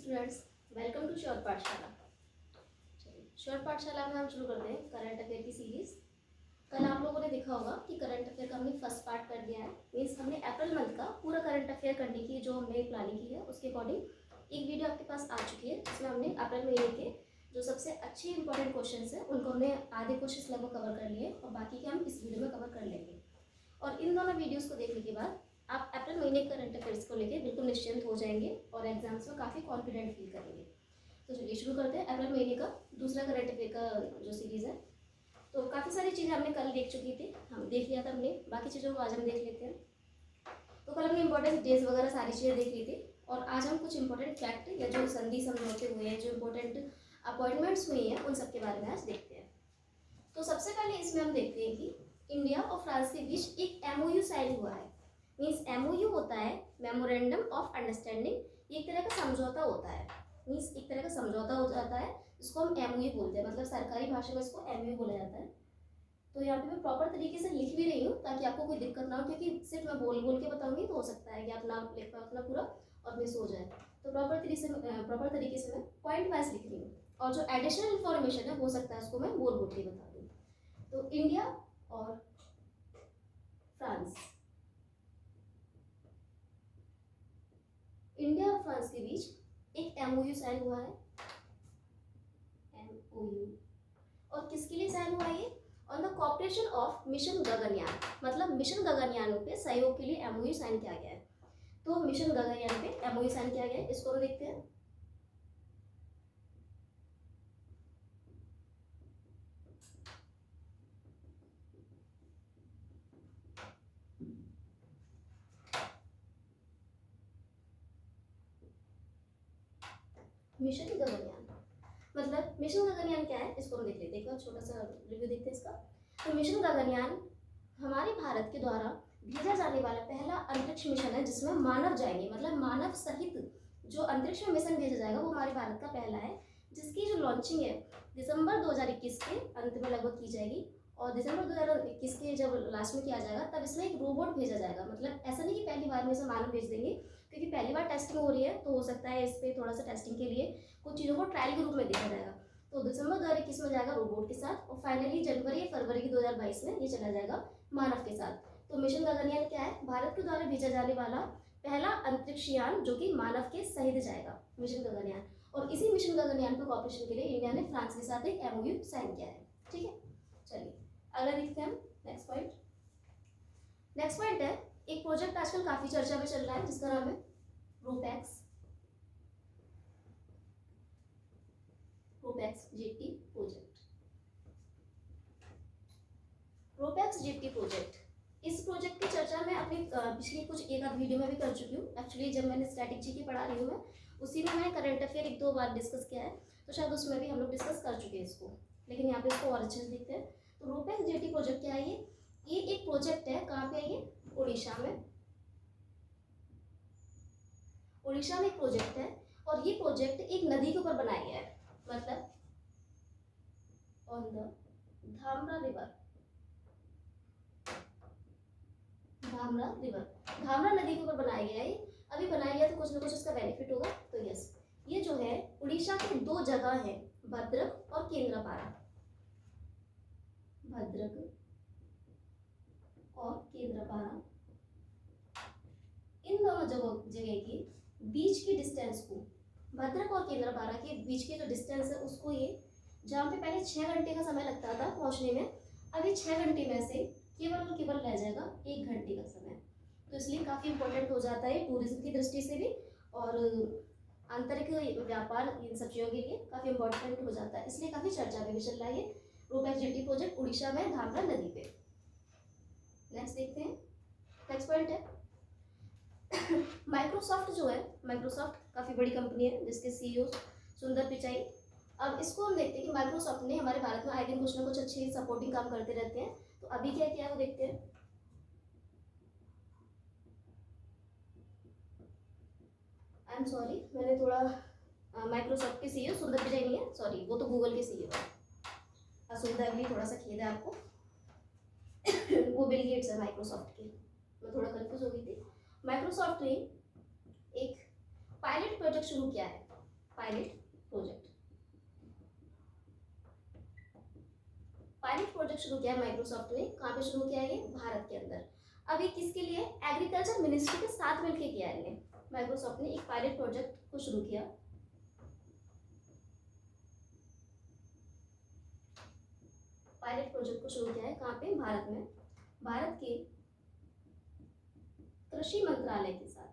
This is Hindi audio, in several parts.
स्टूडेंट्स, वेलकम टू श्योर पाठशाला। चलिए, श्योर पाठशाला में हम शुरू करते हैं करंट अफेयर की सीरीज। कल आप लोगों ने देखा होगा कि करंट अफेयर का हमने फर्स्ट पार्ट कर दिया है। मीन्स हमने अप्रैल मंथ का पूरा करंट अफेयर करने की जो हमने प्लानिंग की है उसके अकॉर्डिंग एक वीडियो आपके पास आ चुकी है, जिसमें हमने अप्रैल महीने के जो सबसे अच्छे इंपॉर्टेंट क्वेश्चन है उनको हमने आधे क्वेश्चन लगभग कवर कर लिए और बाकी के हम इस वीडियो में कवर कर लेंगे। और इन दोनों वीडियोस को देखने के बाद आप अप्रैल महीने करंट अफेयर्स को लेकर बिल्कुल निश्चिंत हो जाएंगे और एग्जाम्स में काफ़ी कॉन्फिडेंट फील करेंगे। तो चलिए शुरू करते हैं अप्रैल महीने का दूसरा करंट अफेयर का जो सीरीज़ है। तो काफ़ी सारी चीज़ें हमने कल देख चुकी थी, हम देख लिया था हमने, बाकी चीज़ों को आज हम देख लेते हैं। तो कल हमने इंपॉर्टेंट डेज वगैरह सारी चीज़ें देख ली थी और आज हम कुछ इंपॉर्टेंट फैक्ट या जो संधि समझौते हुए हैं, जो इंपॉर्टेंट अपॉइंटमेंट्स हुई हैं, उन सबके बारे में आज देखते हैं। तो सबसे पहले इसमें हम देखते हैं कि इंडिया और फ्रांस के बीच एक एमओयू साइन हुआ है। मीन्स एमओयू होता है मेमोरेंडम ऑफ अंडरस्टैंडिंग, ये एक तरह का समझौता होता है। मीन्स एक तरह का समझौता हो जाता है, इसको हम एमओयू बोलते हैं, मतलब सरकारी भाषा में इसको एमओयू बोला जाता है। तो यहाँ पे मैं प्रॉपर तरीके से लिख भी रही हूँ ताकि आपको कोई दिक्कत ना हो, क्योंकि सिर्फ मैं बोल बोल के बताऊंगी तो हो सकता है कि आप नाम लिख पाओ अपना पूरा और मिस हो जाए। तो प्रॉपर तरीके से मैं पॉइंट वाइज लिख रही हूँ और जो एडिशनल इन्फॉर्मेशन है हो सकता है उसको मैं बोल बोल के बता दूँ। तो इंडिया और फ्रांस, इंडिया और फ्रांस के बीच एक एमओयू साइन हुआ है। एमओयू, और किसके लिए साइन हुआ है? On the cooperation of mission Gaganyaan, मतलब मिशन गगनयान पे सहयोग के लिए एमओयू साइन किया गया है। तो मिशन गगनयान पे एमओयू साइन किया गया है, इसको हम देखते हैं। मिशन गगनयान, मतलब मिशन गगनयान क्या है इसको हम देख लेते हैं। एक बार छोटा सा रिव्यू देखते हैं इसका। तो मिशन गगनयान हमारे भारत के द्वारा भेजा जाने वाला पहला अंतरिक्ष मिशन है जिसमें मानव जाएंगे, मतलब मानव सहित जो अंतरिक्ष में मिशन भेजा जाएगा वो हमारे भारत का पहला है, जिसकी जो लॉन्चिंग है दिसंबर 2021 के अंत में लगभग की जाएगी। और दिसंबर 2021 के जब लास्ट में किया जाएगा तब इसमें एक रोबोट भेजा जाएगा। मतलब ऐसा नहीं कि पहली बार में इसे मानव भेज देंगे, क्योंकि पहली बार टेस्टिंग हो रही है तो हो सकता है इस पर थोड़ा सा टेस्टिंग के लिए कुछ चीज़ों को ट्रायल के रूप में देखा जाएगा। तो दिसंबर 2021 में जाएगा रोबोट के साथ और फाइनली जनवरी या फरवरी 2022 में ये चला जाएगा मानव के साथ। तो मिशन गगनयान क्या है? भारत के द्वारा भेजा जाने वाला पहला अंतरिक्ष यान जो कि मानव के सहित जाएगा, मिशन गगनयान। और इसी मिशन गगनयान पर कॉपरेशन के लिए इंडिया ने फ्रांस के साथ एक एमओयू साइन किया है। ठीक है, चलिए अगला देखते हैं हम। नेक्स्ट पॉइंट, नेक्स्ट पॉइंट है एक प्रोजेक्ट आजकल काफी चर्चा में चल रहा है जिसका नाम है RoPax, RoPax GT project. RoPax GT project, इस प्रोजेक्ट की चर्चा मैं अपनी पिछली कुछ एक आध वीडियो में भी कर चुकी हूँ। एक्चुअली जब मैंने स्टैटिक जीके पढ़ा रही हूँ मैं, उसी में मैंने करंट अफेयर एक दो बार डिस्कस किया है, तो शायद उसमें भी हम लोग डिस्कस कर चुके हैं इसको, लेकिन यहाँ पे इसको और अच्छे से देखते हैं। तो रोपैक्स जीटी प्रोजेक्ट क्या है? ये एक प्रोजेक्ट है, कहाँ पे है ये? उड़ीसा में। उड़ीसा में एक प्रोजेक्ट है और ये प्रोजेक्ट एक नदी के ऊपर बनाया गया है, मतलब on the Dhamra river, Dhamra river, Dhamra नदी के ऊपर बनाया गया है। अभी बनाया गया तो कुछ ना कुछ इसका बेनिफिट होगा। तो यस, ये जो है उड़ीसा के दो जगह है, भद्रक और केंद्रपाड़ा, भद्रक और केंद्रपाड़ा, इन दोनों जगह के बीच की डिस्टेंस को, भद्रक और केंद्रपाड़ा के बीच के जो डिस्टेंस है उसको, ये जहाँ पे पहले 6 घंटे का समय लगता था पहुँचने में, अभी 6 घंटे में से केवल और केवल रह जाएगा 1 घंटे का समय। तो इसलिए काफ़ी इंपॉर्टेंट हो जाता है टूरिज्म की दृष्टि से भी और आंतरिक व्यापार, इन सब चीज़ों के लिए काफ़ी इंपॉर्टेंट हो जाता है, इसलिए काफ़ी चर्चा में भी चल रहा है ये रोपैक्स जीटी प्रोजेक्ट उड़ीसा में धामरा नदी पे। नेक्स्ट देखते हैं। नेक्स्ट पॉइंट है माइक्रोसॉफ्ट जो है, माइक्रोसॉफ्ट काफ़ी बड़ी कंपनी है जिसके सीईओ सुंदर पिचाई। अब इसको हम देखते हैं कि माइक्रोसॉफ्ट ने हमारे भारत में आए दिन कुछ ना कुछ अच्छे सपोर्टिंग काम करते रहते हैं। तो अभी क्या किया है वो देखते हैं। आई एम सॉरी, मैंने थोड़ा माइक्रोसॉफ्ट के सीईओ सुंदर पिचाई नहीं है, सॉरी, वो तो गूगल के सीईओ है। सुंदर भी थोड़ा सा खेद है आपको वो बिल गेट्स है माइक्रोसॉफ्ट के, मैं थोड़ा कंफ्यूज हो गई थी। माइक्रोसॉफ्ट ने एक पायलट प्रोजेक्ट शुरू किया है पायलट प्रोजेक्ट। पायलट प्रोजेक्ट शुरू किया है माइक्रोसॉफ्ट ने। कहाँ पे शुरू किया है? ये भारत के अंदर। अभी किसके लिए? एग्रीकल्चर मिनिस्ट्री के साथ मिलकर किया है इन्हें। माइक्रोसॉफ्ट ने एक पायलट प्रोजेक्ट को शुरू किया। पायलट प्रोजेक्ट को शुरू किया है कहाँ पे? भारत में। भारत के कृषि मंत्रालय के साथ।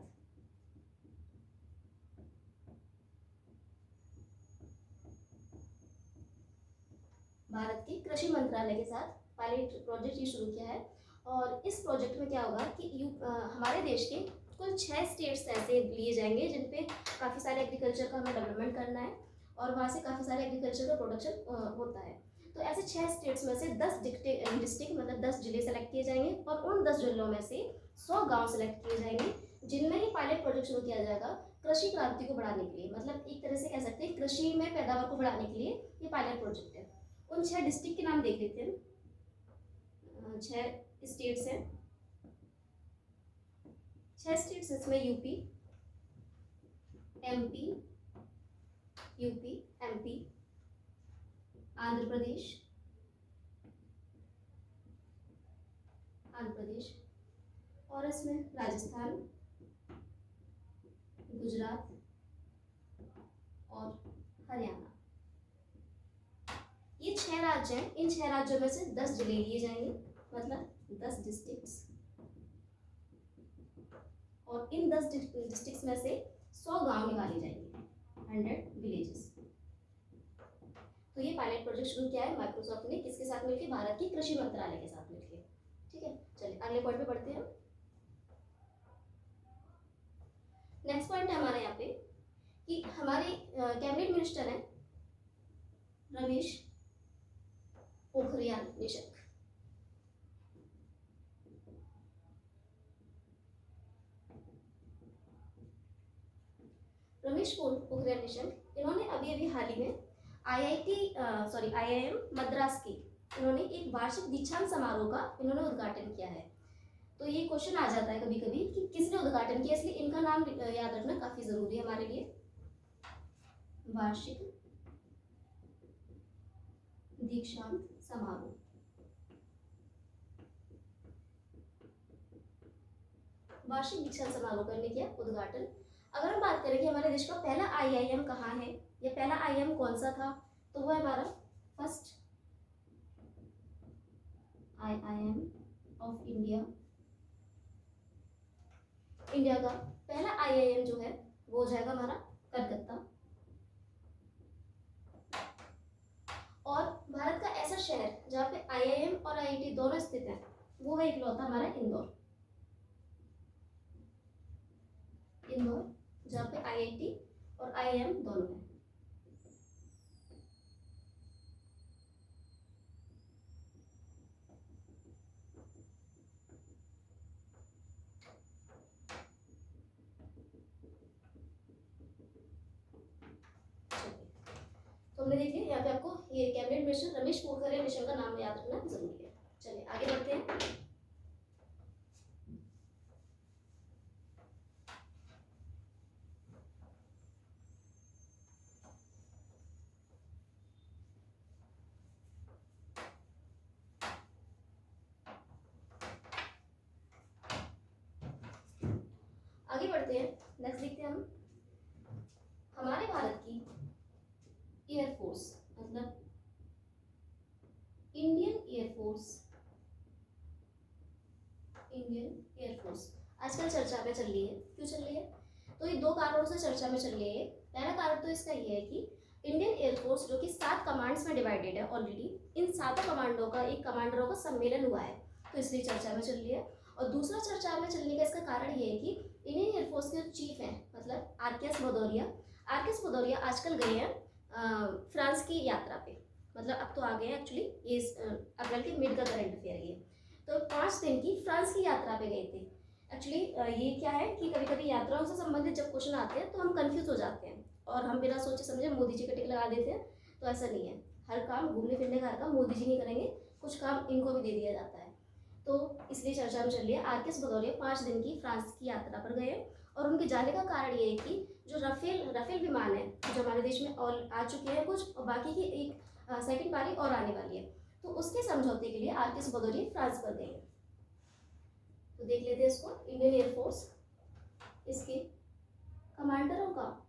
भारत के कृषि मंत्रालय के साथ पायलट प्रोजेक्ट ये शुरू किया है। और इस प्रोजेक्ट में क्या होगा कि हमारे देश के कुल 6 स्टेट्स ऐसे लिए जाएंगे जिन पे काफ़ी सारे एग्रीकल्चर का हमें डेवलपमेंट करना है और वहाँ से काफ़ी सारे एग्रीकल्चर का प्रोडक्शन होता है। तो ऐसे 6 स्टेट्स में से 10 डिस्ट्रिक्ट मतलब 10 जिले सेलेक्ट किए जाएंगे और उन 10 जिलों में से 100 गांव सेलेक्ट किए जाएंगे जिनमें ये पायलट प्रोजेक्ट शुरू किया जाएगा कृषि क्रांति को बढ़ाने के लिए। मतलब एक तरह से कह सकते हैं कृषि में पैदावार को बढ़ाने के लिए ये पायलट प्रोजेक्ट है। उन 6 डिस्ट्रिक्ट के नाम देख लेते हैं। 6 स्टेट्स हैं। 6 स्टेट्स इसमें यूपी, एमपी, आंध्र प्रदेश, और इसमें राजस्थान, गुजरात और हरियाणा। ये 6 राज्य हैं। इन 6 राज्यों में से 10 जिले लिए जाएंगे मतलब 10 डिस्ट्रिक्ट्स, और इन 10 डिस्ट्रिक्ट्स में से 100 गांव निकाले जाएंगे, 100 विलेजेस। तो ये पायलट प्रोजेक्ट शुरू किया है माइक्रोसॉफ्ट ने किसके साथ मिलकर? भारत के कृषि मंत्रालय के साथ मिलकर। ठीक है, चलिए अगले पॉइंट पे बढ़ते हैं। नेक्स्ट पॉइंट है हमारे यहाँ पे कि हमारे कैबिनेट मिनिस्टर हैं रमेश पोखरियाल निशंक। रमेश पोखरियाल निशंक इन्होंने अभी हाल ही में IIM मद्रास की इन्होंने एक वार्षिक दीक्षांत समारोह का इन्होंने उद्घाटन किया है। तो ये क्वेश्चन आ जाता है कभी कभी कि किसने उद्घाटन किया, इसलिए इनका नाम याद रखना काफी जरूरी है हमारे लिए। वार्षिक दीक्षांत समारोह। वार्षिक दीक्षांत समारोह करने किया उद्घाटन। अगर हम बात करें कि हमारे देश का पहला IIM कहाँ है या पहला IIM कौन सा था, तो वो है हमारा first IIM of India. India का पहला IIM जो है वो हो जाएगा हमारा कलकत्ता। और भारत का ऐसा शहर जहाँ पे IIM और IIT दोनों स्थित हैं वो है इकलौता हमारा इंदौर। जहाँ पे IIT और IIM दोनों हैं। तो हमने देख लिया यहाँ पे आपको ये कैबिनेट मिनिस्टर रमेश पोखरियाल निशंक का नाम याद रखना जरूरी है। चलिए आगे बढ़ते हैं। आगे बढ़ते हैं। नेक्स्ट देखते हैं हम हमारे भारत की एयरफोर्स मतलब इंडियन एयरफोर्स आजकल चर्चा में चल रही है। क्यों चल रही है? तो ये 2 कारणों से चर्चा में चल रही है। पहला कारण तो इसका ये है कि इंडियन एयरफोर्स जो कि 7 कमांड्स में डिवाइडेड है ऑलरेडी, इन 7 कमांडों का एक कमांडरों का सम्मेलन हुआ है, तो इसलिए चर्चा में चल रही है। और दूसरा चर्चा में चलने का इसका कारण ये है कि इंडियन एयरफोर्स के चीफ हैं मतलब RKS भदौरिया आजकल गए हैं फ्रांस की यात्रा पे। मतलब अब तो आ गए हैं एक्चुअली, ये अप्रैल के मिड का करंट अफेयर ये। तो 5 दिन की फ्रांस की यात्रा पे गए थे। एक्चुअली ये क्या है कि कभी कभी यात्राओं से संबंधित जब क्वेश्चन आते हैं तो हम कंफ्यूज हो जाते हैं और हम बिना सोचे समझे मोदी जी का टिक लगा देते हैं। तो ऐसा नहीं है, हर काम घूमने फिरने का हर काम मोदी जी नहीं करेंगे, कुछ काम इनको भी दे दिया जाता है। तो इसलिए चर्चा में चल रही है RKS भदौरिया 5 दिन की फ्रांस की यात्रा पर गए और उनके जाने का कारण ये है कि जो राफेल विमान है जो हमारे देश में और आ चुके हैं कुछ, और बाकी की एक सेकंड पारी और आने वाली है, तो उसके समझौते के लिए आर.के. भदौरिया फ्रांस पर गए हैं। तो देख लेते हैं इसको, इंडियन एयरफोर्स, इसके कमांडरों का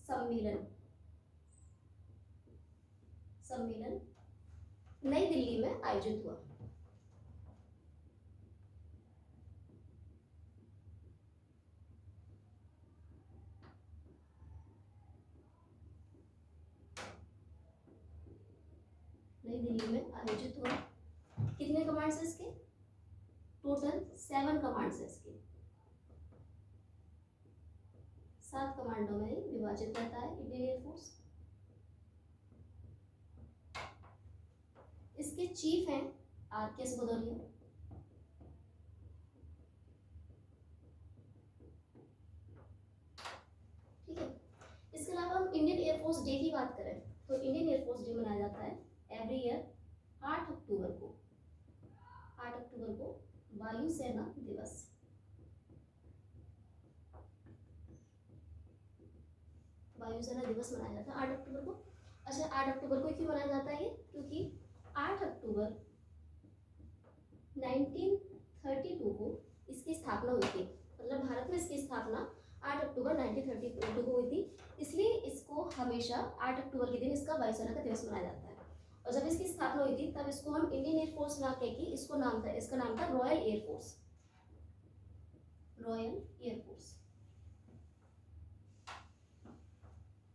सम्मेलन नई दिल्ली में आयोजित हुआ। नई दिल्ली में आयोजित हुआ। कितने कमांड्स है इसके? टोटल 7 कमांड्स है इसके। 7 कमांडों में विभाजित रहता है इंडियन एयरफोर्स। इसके चीफ हैं आर.के. भदौरिया। ठीक है, इसके अलावा हम इंडियन एयरफोर्स डे की बात करें तो इंडियन एयरफोर्स डे मनाया जाता है एवरी ईयर 8 अक्टूबर को। 8 अक्टूबर को वायुसेना दिवस। वायुसेना दिवस मनाया जाता है 8 अक्टूबर को। अच्छा, 8 अक्टूबर को क्यों मनाया जाता है ये? क्योंकि 8 अक्टूबर 1932 को इसकी स्थापना हुई थी। मतलब भारत में इसकी स्थापना 8 अक्टूबर 1932 को हुई थी, इसलिए इसको हमेशा 8 अक्टूबर के दिन इसका वायुसेना का दिवस मनाया जाता है। और जब इसकी स्थापना हुई थी तब इसको हम इंडियन एयरफोर्स ना कह के इसका नाम था रॉयल एयरफोर्स। Royal air force.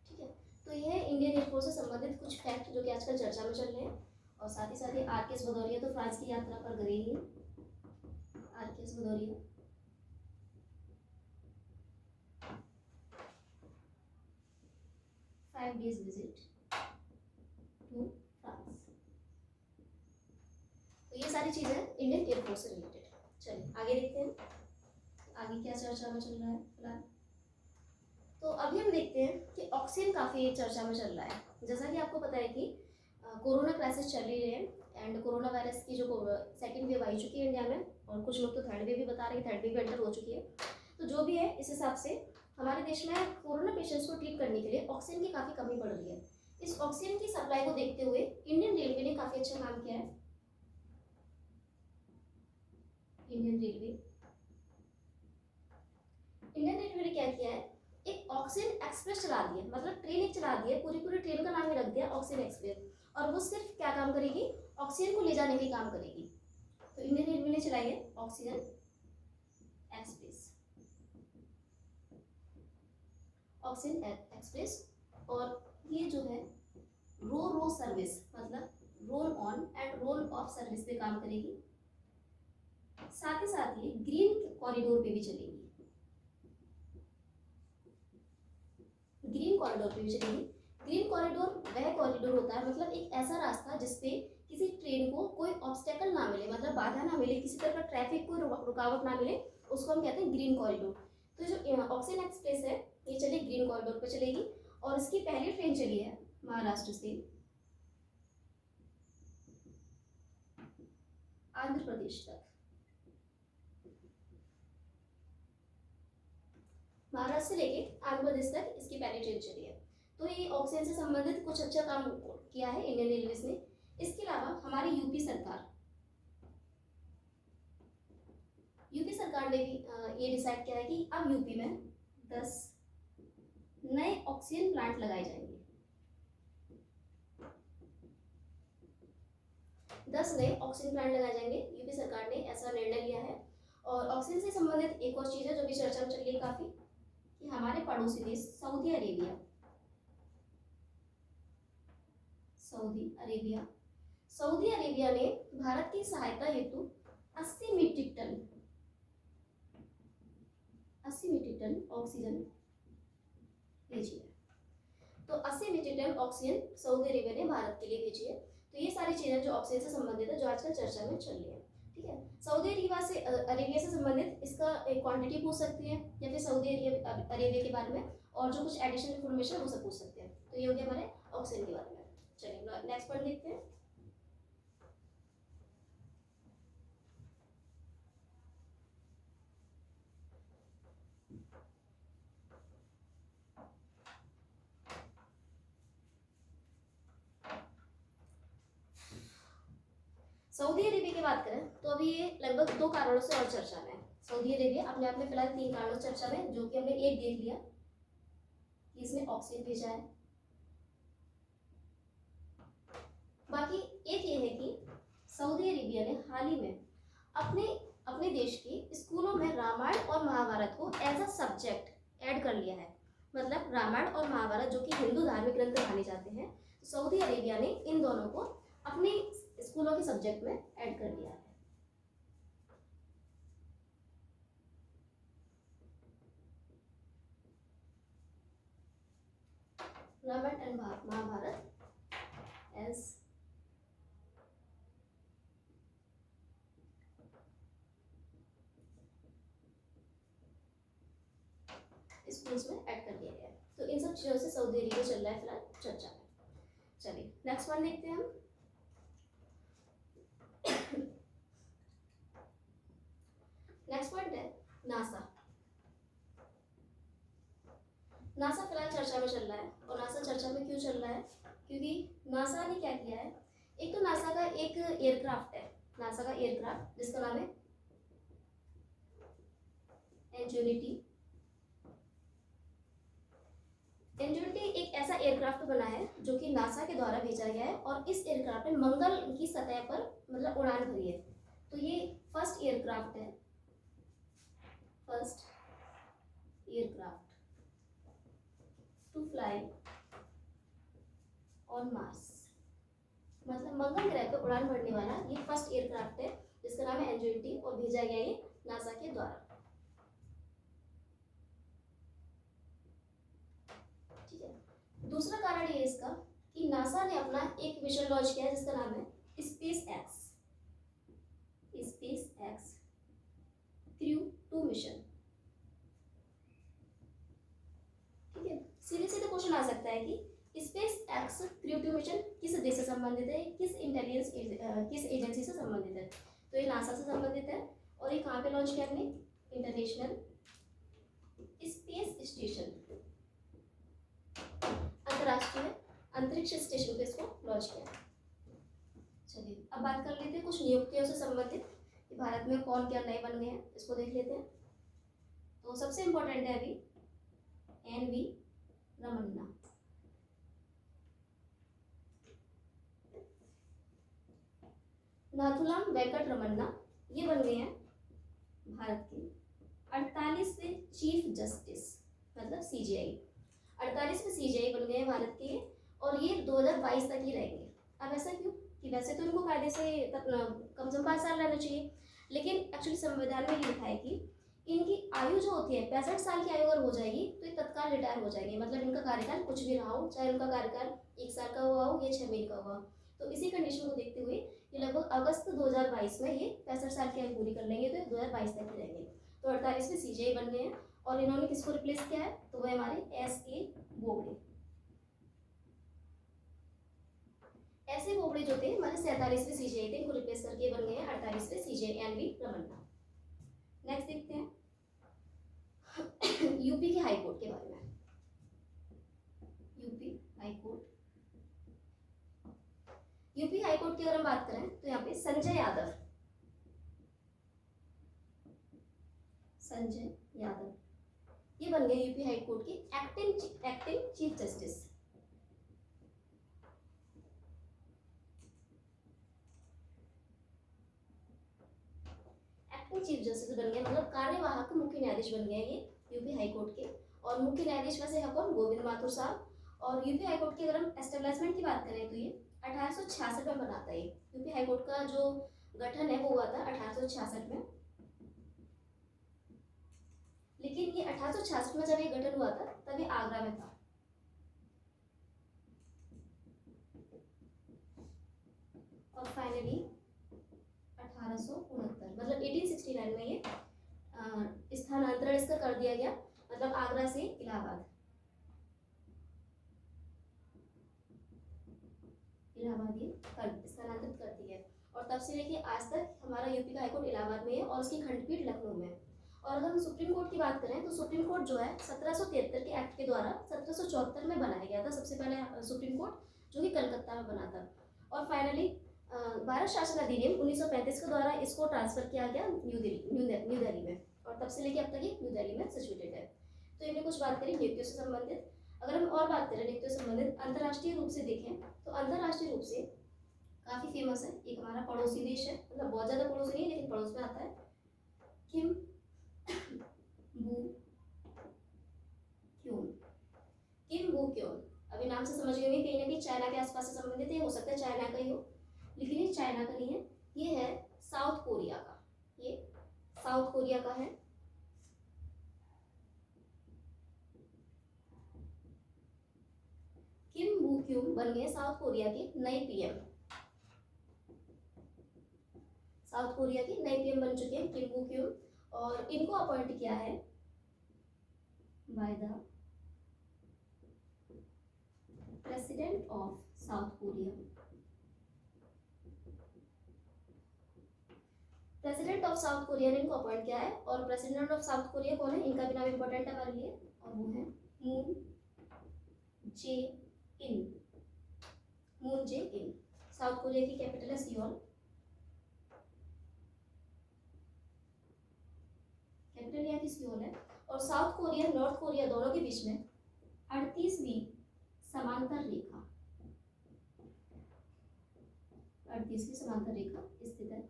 ठीक है, तो ये है इंडियन एयरफोर्स से संबंधित कुछ फैक्ट जो कि आजकल चर्चा में चल रहे हैं। और साथ ही आर.के. भदौरिया तो फ्रांस की यात्रा पर गए ही। R K. Bhadauria 5 days visit to France. तो ये सारी चीजें इंडियन एयरफोर्स से रिलेटेड। चलिए आगे देखते हैं आगे क्या चर्चा में चल रहा है फिलहाल। तो अभी हम देखते हैं कि ऑक्सीजन काफ़ी चर्चा में चल रहा है। जैसा कि आपको पता है कि कोरोना क्राइसिस चल रही है एंड कोरोना वायरस की जो सेकंड वेव आई चुकी है इंडिया में, और कुछ लोग तो थर्ड वेव भी बता रहे हैं, थर्ड वेव भी एंटर हो चुकी है। तो जो भी है, इस हिसाब से हमारे देश में कोरोना पेशेंट्स को ट्रीट करने के लिए ऑक्सीजन की काफ़ी कमी पड़ रही है। इस ऑक्सीजन की सप्लाई को देखते हुए इंडियन रेलवे ने काफ़ी अच्छा काम किया है। इंडियन रेलवे ने क्या किया है, एक ऑक्सीजन एक्सप्रेस चला दी है। मतलब ट्रेन एक चला दी है, पूरी ट्रेन का नाम ही रख दिया ऑक्सीजन एक्सप्रेस, और वो सिर्फ क्या काम करेगी, ऑक्सीजन को ले जाने के काम करेगी। तो इंडियन रेलवे ने चलाई है ऑक्सीजन एक्सप्रेस। ऑक्सीजन एक्सप्रेस, और ये जो है रो सर्विस, मतलब roll on and roll off service पे काम करेगी। साथ ही ग्रीन कॉरिडोर पे भी चलेगी। ग्रीन कॉरिडोर पे भी चलेगी। ग्रीन कॉरिडोर वह कॉरिडोर होता है, मतलब एक ऐसा रास्ता जिसपे किसी ट्रेन को कोई ऑब्स्टेकल ना मिले, मतलब बाधा ना मिले, किसी तरह का ट्रैफिक कोई रुकावट ना मिले, उसको हम कहते हैं ग्रीन कॉरिडोर। तो जो ऑक्सीजन एक्सप्रेस है ये चलेगी ग्रीन कॉरिडोर पे चलेगी, और इसकी पहली ट्रेन चली है महाराष्ट्र से आंध्र प्रदेश तक। महाराष्ट्र से लेके आंध्र प्रदेश तक इसकी पहली ट्रेन चली है। तो ये ऑक्सीजन से संबंधित कुछ अच्छा काम किया है इंडियन रेलवे ने। इसके अलावा हमारी यूपी सरकार ने भी ये डिसाइड किया है कि अब यूपी में 10 नए ऑक्सीजन प्लांट लगाए जाएंगे। 10 नए ऑक्सीजन प्लांट लगाए जाएंगे, यूपी सरकार ने ऐसा निर्णय लिया है। और ऑक्सीजन से संबंधित एक और चीज़ है जो भी चर्चा में चल रही है काफ़ी, कि हमारे पड़ोसी देश सऊदी अरेबिया ने भारत की सहायता हेतु 80 मीट्रिक टन ऑक्सीजन भेजी है। तो 80 metric tonne oxygen Saudi Arabia ने भारत के लिए भेजी है। तो ये सारी चीज़ें जो ऑक्सीजन से संबंधित है जो आजकल चर्चा में चल रही है। ठीक है, सऊदी अरेबिया से संबंधित इसका एक क्वांटिटी पूछ सकती है, या फिर सऊदी अरेबिया के बारे में और जो कुछ एडिशनल इन्फॉर्मेशन है वो सब पूछ सकते हैं। तो ये हो गया हमारे ऑक्सीजन के बारे में। चलिए नेक्स्ट पॉइंट देखते हैं। सऊदी अरेबिया की बात करें तो अभी ये लगभग 2 कारणों से और चर्चा में है। सऊदी अरेबिया अपने आप में फिलहाल 3 कारणों से चर्चा में, जो कि हमने एक देख लिया कि इसने ऑक्सीजन भेजा है। बाकी एक ये है कि सऊदी अरेबिया ने हाल ही में अपने अपने देश के स्कूलों में रामायण और महाभारत को एज अ सब्जेक्ट ऐड कर लिया है। मतलब रामायण और महाभारत जो कि हिंदू धार्मिक ग्रंथ माने जाते हैं, सऊदी अरेबिया ने इन दोनों को अपने स्कूलों के सब्जेक्ट में ऐड कर लिया है। Ramayan and Mahabharat as schools में ऐड कर दिया गया है। तो इन सब चीज़ों से सऊदी अरेबिया चल रहा है फिलहाल चर्चा में। चलिए नेक्स्ट वन देखते हैं हम। नेक्स्ट पॉइंट है नासा। नासा फिलहाल चर्चा में चल रहा है। और नासा चर्चा में क्यों चल रहा है? क्योंकि नासा ने क्या किया है, एक तो नासा का एक एयरक्राफ्ट है, नासा का एयरक्राफ्ट जिसका नाम है इंजेनिटी। इंजेनिटी एक ऐसा एयरक्राफ्ट बना है जो कि नासा के द्वारा भेजा गया है और इस एयरक्राफ्ट ने मंगल की सतह पर मतलब उड़ान भरी है। तो ये फर्स्ट एयरक्राफ्ट है, first aircraft to fly on Mars. मतलब मंगल ग्रह पर उड़ान भरने वाला ये फर्स्ट एयरक्राफ्ट है जिसका नाम है इंजेनिटी और भेजा गया ये नासा के द्वारा। ठीक है, दूसरा कारण ये इसका कि नासा ने अपना एक मिशन लॉन्च किया है जिसका नाम है space x, space x crew 2 mission. ठीक है, सीधे सीधे क्वेश्चन आ सकता है कि स्पेस एक्स क्रू 2 मिशन किस देश से संबंधित है, किस इंटेलिजेंस किस एजेंसी से संबंधित है? तो ये नासा से संबंधित है और ये कहाँ पे लॉन्च किया हमने? इंटरनेशनल स्पेस स्टेशन, अंतरराष्ट्रीय अंतरिक्ष स्टेशन पे इसको लॉन्च किया। चलिए अब बात कर लेते हैं कुछ नियुक्तियों से संबंधित कि भारत में कौन क्या नए बन गए हैं, इसको देख लेते हैं। तो सबसे इम्पोर्टेंट है अभी NV रमन्ना। नाथुराम वेंकट रमन्ना ये बन गए हैं भारत के 48वें चीफ जस्टिस, मतलब CJI। 48वें CJI बन गए हैं भारत के और ये 2022 तक ही रहेंगे। अब ऐसा क्यों? कि वैसे तो इनको कायदे से कम से कम 5 साल रहना चाहिए, लेकिन एक्चुअली संविधान में ये लिखा है कि इनकी आयु जो होती है 65 साल की आयु अगर हो जाएगी तो ये तत्काल रिटायर हो जाएंगे। मतलब इनका कार्यकाल कुछ भी रहा हो, चाहे उनका कार्यकाल 1 साल का हुआ हो या 6 महीने का हुआ। तो इसी कंडीशन को देखते हुए ये लगभग अगस्त 2022 में ये 65 साल की आयु पूरी कर लेंगे, तो 2022 तक ही रहेंगे। तो 48वें CJI बन गए हैं और इन्होंने किसको रिप्लेस किया है? तो वह हमारे SA बोबड़े। ऐसे बोबड़े जो थे हमारे 47वें CJI थे, इनको रिप्लेस करके बन गए हैं 48वें CJI NV रमन्ना। नेक्स्ट देखते हैं यूपी के हाई कोर्ट के बारे में। UP high court, UP high court की अगर हम बात करें तो यहाँ पे संजय यादव, संजय यादव ये बन गए यूपी हाई कोर्ट के acting chief justice. Acting chief justice बन गए, मतलब कार्यवाहक मुख्य न्यायाधीश बन गए ये यूपी हाई कोर्ट के। और मुख्य न्यायाधीश वैसे है कौन? गोविंद माथुर साहब। और यूपी हाई कोर्ट की अगर हम एस्टेब्लिशमेंट की बात करें तो ये 1866 में बना था। ये यूपी हाई कोर्ट का जो गठन है वो हुआ था 1866 में। लेकिन ये 1866 में जब ये गठन हुआ था तब ये आगरा में था। और फाइनली 1869 मतलब 1869 में ये स्थानांतरण इसका कर दिया गया, मतलब आगरा से इलाहाबाद ये स्थानांतरित कर दिया है। और तब से लेके आज तक हमारा यूपी का हाईकोर्ट इलाहाबाद में है और उसकी खंडपीठ लखनऊ में है। और अगर हम सुप्रीम कोर्ट की बात करें तो सुप्रीम कोर्ट जो है 1773 के एक्ट के द्वारा 1774 में बनाया गया था सबसे पहले सुप्रीम कोर्ट, जो कि कलकत्ता में बना था। और फाइनली भारत शासन अधिनियम 1935 के द्वारा इसको ट्रांसफर किया गया न्यू दिल्ली में, और तब से लेके अब तक ये न्यू दिल्ली में सिचुएटेड है। तो हमने कुछ बात करी नियुक्तियों से संबंधित। अगर हम और बात करें नियुक्तियों से संबंधित अंतर्राष्ट्रीय रूप से देखें तो अंतर्राष्ट्रीय रूप से काफ़ी फेमस है, एक हमारा पड़ोसी देश है, मतलब बहुत ज़्यादा पड़ोसी नहीं है लेकिन पड़ोस में आता है, किम बू क्यों। किम बू क्यों, अभी नाम से समझ गए होंगे कहीं ना कहीं चाइना के आसपास से संबंधित है, हो सकता है चाइना का ही हो, लेकिन ये चाइना का नहीं है, ये है साउथ कोरिया का, ये साउथ कोरिया का है। किम बू क्यूम बन गए साउथ कोरिया के नए पीएम, साउथ कोरिया के नए पीएम बन चुके हैं किम बू क्यूम, और इनको अपॉइंट किया है by the president of south Korea. President of south Korea ने इनको अपॉइंट किया है, और प्रेसिडेंट ऑफ साउथ कोरिया कौन है, इनका भी नाम इंपॉर्टेंट है हमारे लिए, और वो है मून जे इन। मून जे इन। साउथ कोरिया की कैपिटल है सियोल, कैपिटल यहाँ की सियोल है, और साउथ कोरिया नॉर्थ कोरिया दोनों के बीच में 38वीं समांतर रेखा, 38वीं समांतर रेखा स्थित है।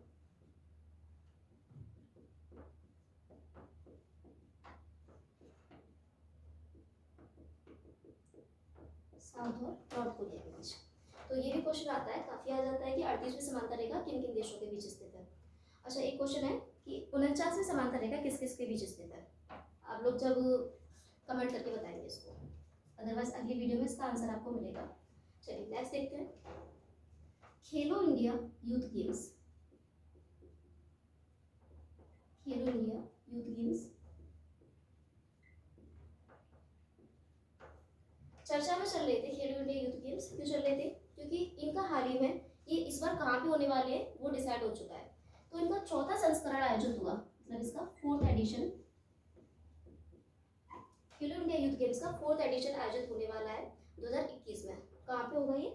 साउथ और नॉर्थ कोरिया के बीच। तो ये भी क्वेश्चन आता है, काफी आ जाता है कि 38वीं समांतर रेखा किन किन देशों के बीच स्थित है। अच्छा, एक क्वेश्चन है कि 49वीं समांतर रेखा किस किस के बीच स्थित है। आप लोग जब कमेंट करके बताएंगे इसको, अदरवाइज अगली वीडियो में इसका आंसर आपको मिलेगा। चलिए नेक्स्ट देखते हैं, खेलो इंडिया यूथ गेम्स। खेलो इंडिया यूथ गेम्स चर्चा में चल रहे थे। खेलो इंडिया यूथ गेम्स क्यों चल रहे थे, क्योंकि इनका हाल ही में ये इस बार कहाँ पे होने वाले हैं वो डिसाइड हो चुका है। तो इनका चौथा संस्करण आयोजित हुआ, मतलब इसका 4th एडिशन, खेलो इंडिया यूथ गेम्स का 4th एडिशन आयोजित होने वाला है 2021 में। कहाँ पे होगा ये,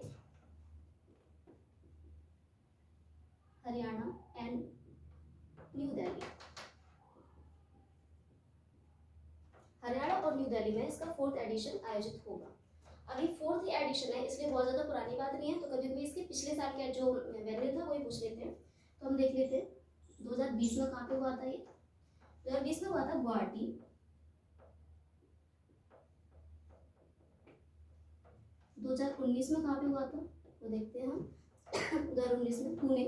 हरियाणा एंड न्यू दिल्ली। हरियाणा और न्यू दिल्ली में इसका 4th एडिशन आयोजित होगा। अभी 4th एडिशन है इसलिए बहुत ज़्यादा पुरानी बात नहीं है, तो कभी कभी इसके पिछले साल का जो वेन्यू था वही पूछ लेते हैं। तो हम देख लेते हैं 2020 में कहाँ पे हुआ था ये। 2020 में हुआ था गुवाहाटी, 2019 में कहाँ पे हुआ था वो देखते हैं हम। 2019 में पुणे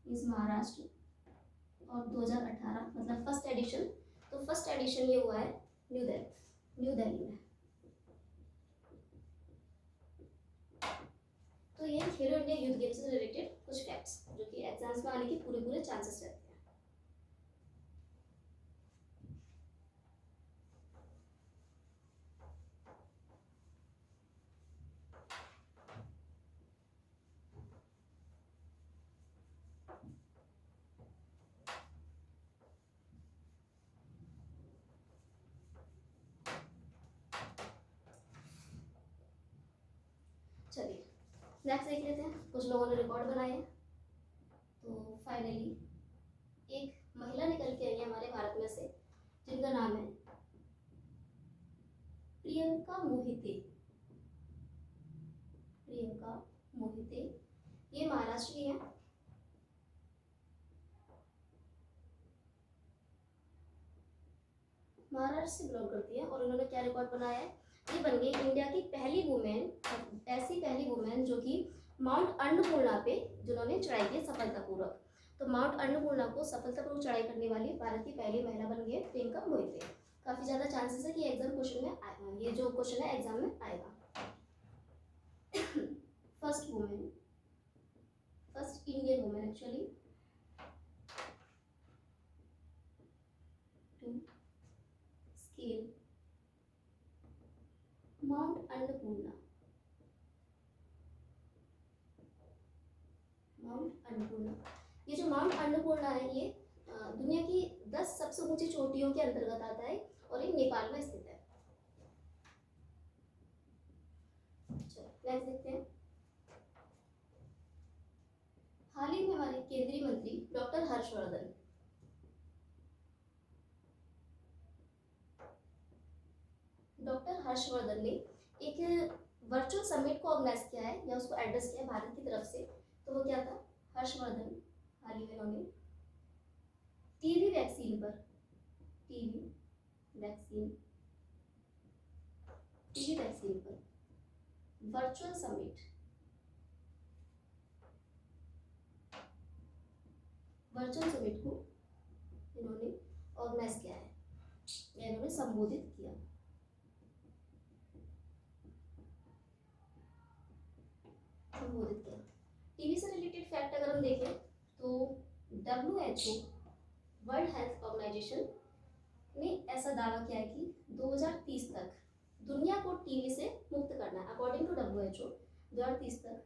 मीन्स महाराष्ट्र, और 2018 मतलब फर्स्ट एडिशन, तो फर्स्ट एडिशन ये हुआ है न्यू दिल्ली में। तो ये खेलो इंडिया यूथ गेम्स से रिलेटेड कुछ फैक्ट्स जो कि एग्जाम्स में आने के पूरे चांसेस रहते हैं। चलिए नेक्स्ट देख लेते हैं, कुछ लोगों ने रिकॉर्ड बनाए हैं। तो फाइनली एक महिला निकल के आई है हमारे भारत में से, जिनका नाम है प्रियंका मोहिते। प्रियंका मोहिते, ये महाराष्ट्र की है। महाराष्ट्र से बिलोंग करती है, और उन्होंने क्या रिकॉर्ड बनाया है, ये बन गई इंडिया की पहली वुमेन, ऐसी पहली वुमेन जो कि माउंट अन्नपूर्णा पे जिन्होंने चढ़ाई की सफलतापूर्वक। तो माउंट अन्नपूर्णा को सफलतापूर्वक चढ़ाई करने वाली भारत की पहली महिला बन गई है प्रियंका मोहिते। काफी ज्यादा चांसेस है कि एग्जाम क्वेश्चन में ये जो क्वेश्चन है एग्जाम में आएगा। First women, first Indian women actually to scale mount Annapurna. Mount Annapurna, ये जो माउंट अन्नपूर्णा है ये दुनिया की 10 सबसे ऊंची चोटियों के अंतर्गत आता है, और ये नेपाल में स्थित है। चलो नेक्स्ट देखते हैं, हाल हर्षवर्धन। डॉक्टर हर्षवर्धन ने एक वर्चुअल समिट को ऑर्गेनाइज किया है या उसको एड्रेस किया है भारत की तरफ से। तो वो क्या था? हर्षवर्धन हाल ही में उन्होंने टीबी वैक्सीन पर टीबी वैक्सीन पर वर्चुअल समिट को इन्होंने ऑर्गेनाइज किया है या इन्होंने संबोधित किया। टीबी से रिलेटेड फैक्ट अगर हम देखें तो WHO वर्ल्ड हेल्थ ऑर्गेनाइजेशन ने ऐसा दावा किया है कि 2030 तक दुनिया को टीबी से मुक्त करना है। अकॉर्डिंग टू WHO 2030 तक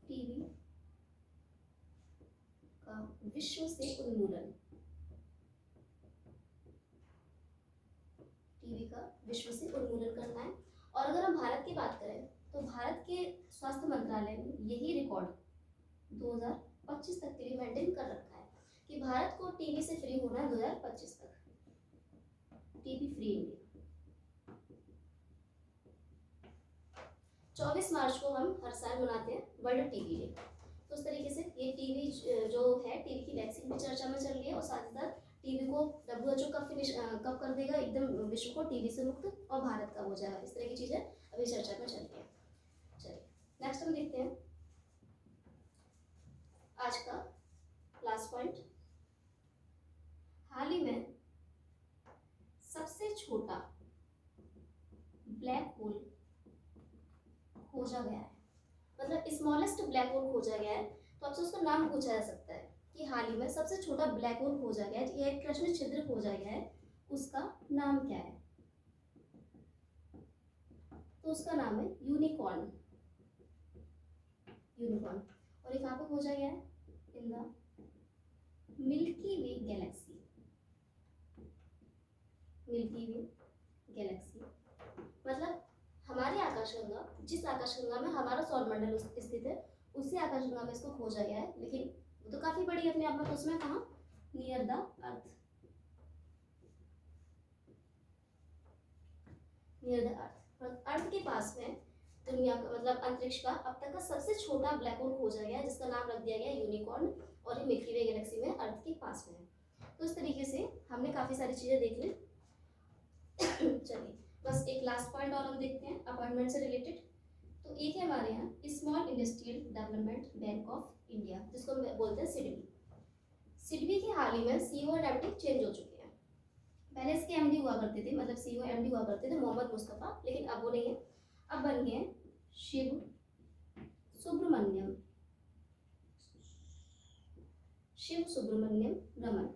टीबी का विश्व से उन्मूलन करना है। और अगर हम भारत की बात करें तो भारत के स्वास्थ्य मंत्रालय ने यही रिकॉर्ड 2025 तक के लिए मेंटेन कर रखा है कि भारत को टीबी से फ्री होना है 2025 तक, टीबी फ्री इंडिया। 24 मार्च को हम हर साल मनाते हैं वर्ल्ड टीबी डे। तो उस तरीके से ये टीबी जो है, टीबी की वैक्सीन भी चर्चा में चल रही है और साथ ही साथ टीबी को WHO कब कर देगा एकदम विश्व को टीबी से मुक्त, और भारत कब हो जाएगा, इस तरह की चीजें अभी चर्चा में चल रही है। चलिए नेक्स्ट हम देखते हैं आज का लास्ट पॉइंट। हाल ही में सबसे छोटा ब्लैक होल खोजा गया है, मतलब स्मॉलेस्ट ब्लैक होल खोजा गया है। तो आपसे उसका नाम पूछा जा सकता है कि हाल ही में सबसे छोटा ब्लैक होल खोजा गया है या एक कृष्ण छिद्र खोजा गया है, उसका नाम क्या है? तो उसका नाम है यूनिकॉर्न। और ये कहाँ पर खोजा गया है? In the milky way Galaxy. मतलब हमारी आकाशगंगा, जिस आकाशगंगा में हमारा सौरमंडल स्थित है, उसी आकाशगंगा में इसको खोजा गया है। लेकिन वो तो काफी बड़ी है अपने आप में, तो उसमें कहाँ? Near the earth. अर्थ के पास में दुनिया का, मतलब अंतरिक्ष का अब तक का सबसे छोटा ब्लैक होल खोजा गया है, जिसका नाम रख दिया गया यूनिकॉर्न, और ये मिल्की वे गैलेक्सी में अर्थ के पास में है। तो इस तरीके से हमने काफी सारी चीजें देख ली। चलिए बस एक लास्ट पॉइंट और हम देखते हैं अपॉइंटमेंट से रिलेटेड। तो एक है हमारे यहाँ small industrial development bank of India, जिसको हम बोलते हैं सिडबी। सिडबी के हाल ही में CEO और MD चेंज हो चुके हैं। पहले इसके MD हुआ करते थे, मतलब CEO MD हुआ करते थे मोहम्मद मुस्तफ़ा, लेकिन अब वो नहीं है। अब बन गए शिव सुब्रमण्यम रमन,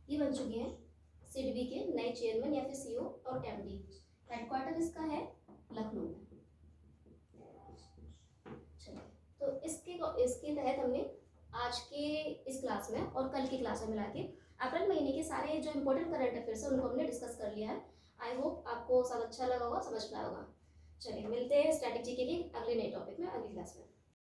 ये बन चुके हैं सिडबी के नए चेयरमैन या फिर CEO और MD। हेडक्वार्टर इसका है लखनऊ में। चलिए तो इसके तहत हमने आज के इस क्लास में और कल की क्लास में मिला के अप्रैल महीने के सारे जो इंपॉर्टेंट करंट अफेयर्स है उनको हमने डिस्कस कर लिया है। आई होप आपको सब अच्छा लगा होगा, समझ में आया होगा। चलिए मिलते हैं स्टैटिक जीके के अगले नए टॉपिक में अगली क्लास में।